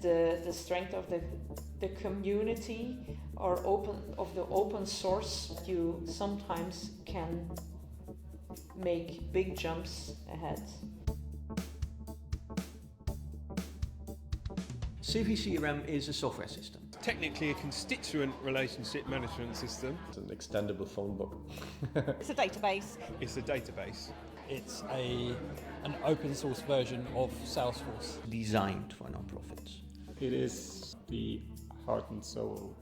The strength of the community or the open source, you sometimes can make big jumps ahead. CiviCRM is a software system. Technically a constituent relationship management system. It's an extendable phone book. It's a database. It's a database. It's an open source version of Salesforce. Designed for non-profits. It is the heart and soul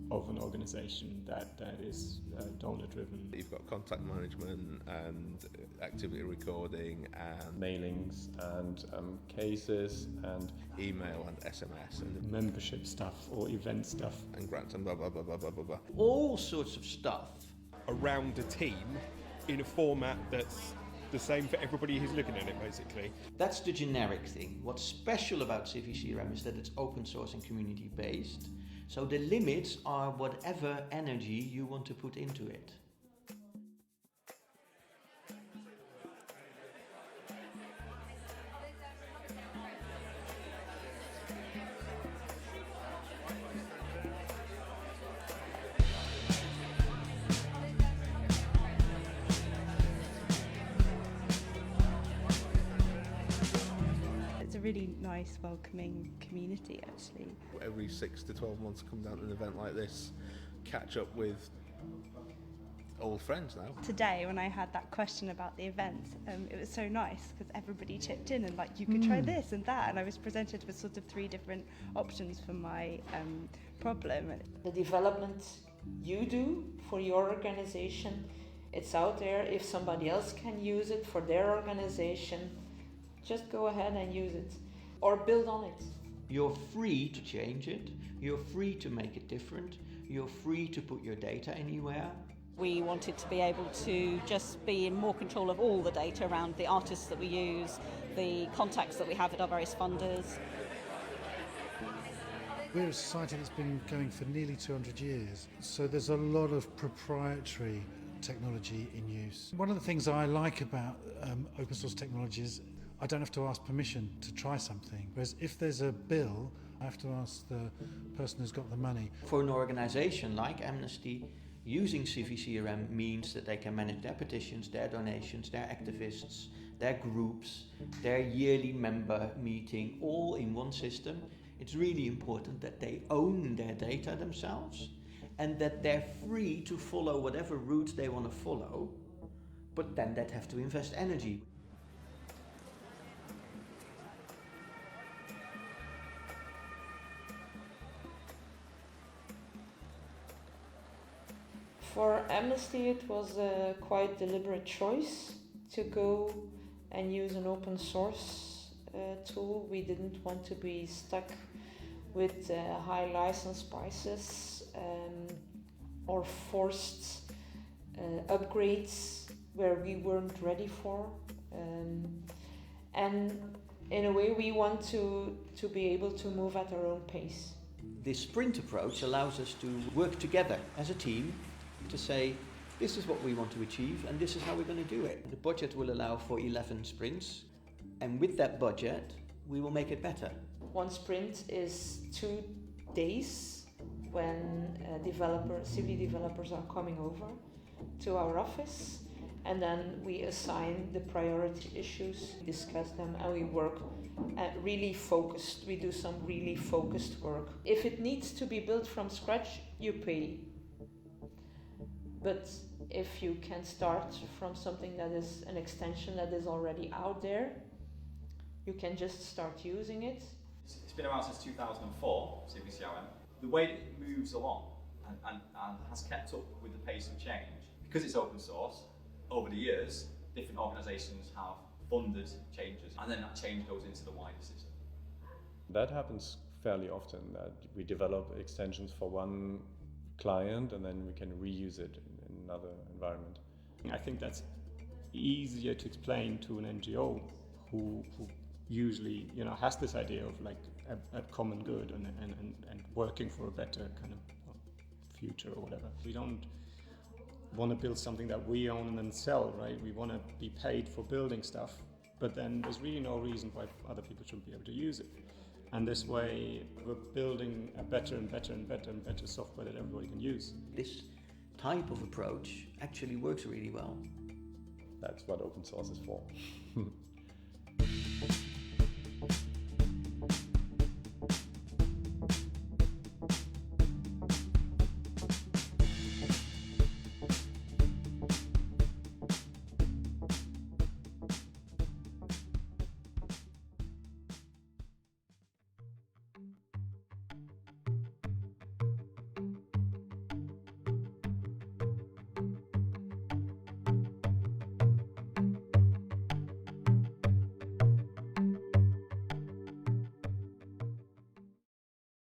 of an organization that is donor-driven. You've got contact management and activity recording and Mailings and cases and email and SMS and membership stuff or event stuff. and grants and blah blah blah blah blah blah blah. All sorts of stuff. Around a team in a format that's the same for everybody who's looking at it, basically. That's the generic thing. What's special about CiviCRM is that it's open source and community based. So the limits are whatever energy you want to put into it. It's a really nice, welcoming community, actually. Every 6 to 12 months, come down to an event like this, catch up with old friends now. Today, when I had that question about the event, it was so nice because everybody chipped in and you could try this and that, and I was presented with sort of 3 different options for my problem. The development you do for your organization, it's out there. If somebody else can use it for their organization, just go ahead and use it or build on it. You're free to change it, you're free to make it different, you're free to put your data anywhere. We wanted to be able to just be in more control of all the data around the artists that we use, the contacts that we have at our various funders. We're a society that's been going for nearly 200 years, so there's a lot of proprietary technology in use. One of the things I like about open source technology is I don't have to ask permission to try something, whereas if there's a bill, I have to ask the person who's got the money. For an organization like Amnesty, using CiviCRM means that they can manage their petitions, their donations, their activists, their groups, their yearly member meeting, all in one system. It's really important that they own their data themselves and that they're free to follow whatever route they want to follow, but then they'd have to invest energy. For Amnesty, it was a quite deliberate choice to go and use an open source tool. We didn't want to be stuck with high license prices or forced upgrades where we weren't ready for. And in a way, we want to be able to move at our own pace. This sprint approach allows us to work together as a team to say, this is what we want to achieve and this is how we're going to do it. The budget will allow for 11 sprints, and with that budget we will make it better. One sprint is 2 days when Civi developers are coming over to our office, and then we assign the priority issues, discuss them, and we work really focused. We do some really focused work. If it needs to be built from scratch, you pay. But if you can start from something that is an extension that is already out there, you can just start using it. It's been around since 2004, CiviCRM. The way that it moves along and has kept up with the pace of change, because it's open source, over the years, different organisations have funded changes, and then that change goes into the wider system. That happens fairly often, that we develop extensions for one client and then we can reuse it in another environment. I think that's easier to explain to an NGO who usually has this idea of like a common good and working for a better kind of future or whatever. We don't want to build something that we own and then sell, right? We want to be paid for building stuff, but then there's really no reason why other people shouldn't be able to use it. And this way, we're building a better and better and better and better software that everybody can use. This type of approach actually works really well. That's what open source is for.